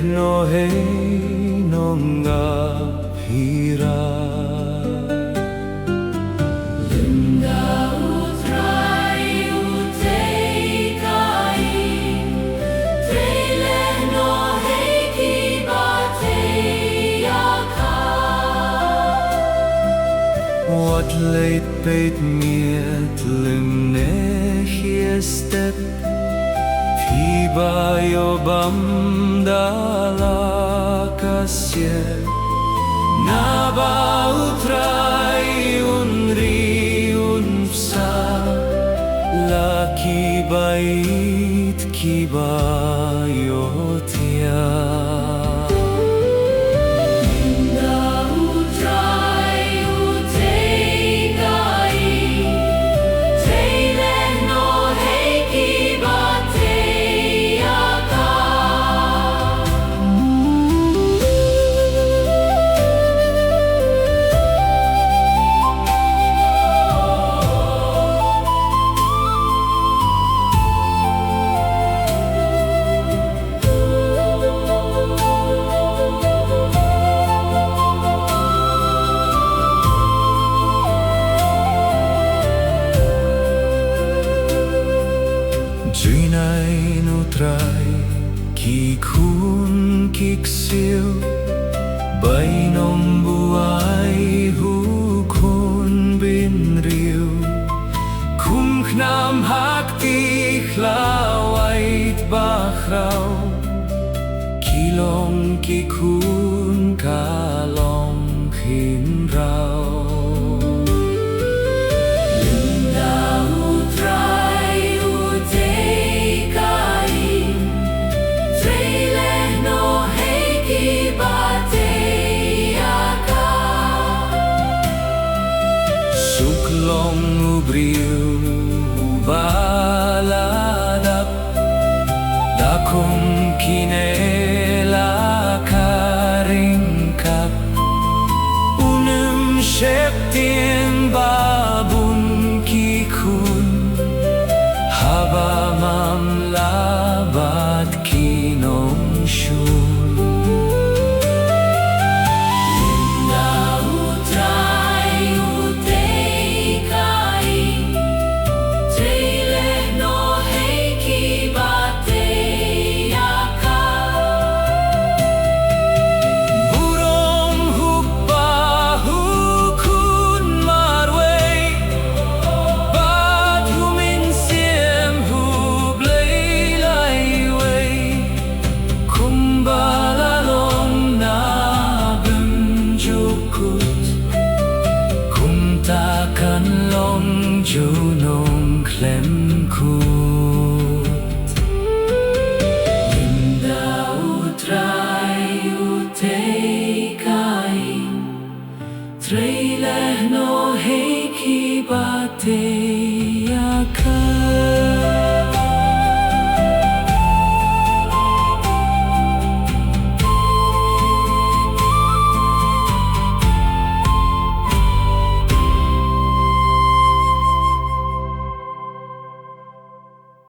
no he no nga hira What late beit mir tlum ne hiestep Tiba yobam dala kasye Naba utrai unri unsa La kibait kibayotia Drinai nutrai ki kun kik siêu bay nông buai hu kun bin riu kum knam hak ti khlawait ba khrau ki long ki kun ka long khin rau Long ubriu baladap Dakum kinela karingkap Unum sheptien babun kikun Haba mamlabat kinong shun Takkan long junong klem kut Linda utrai utei kain Treileh no hei ki bate yaka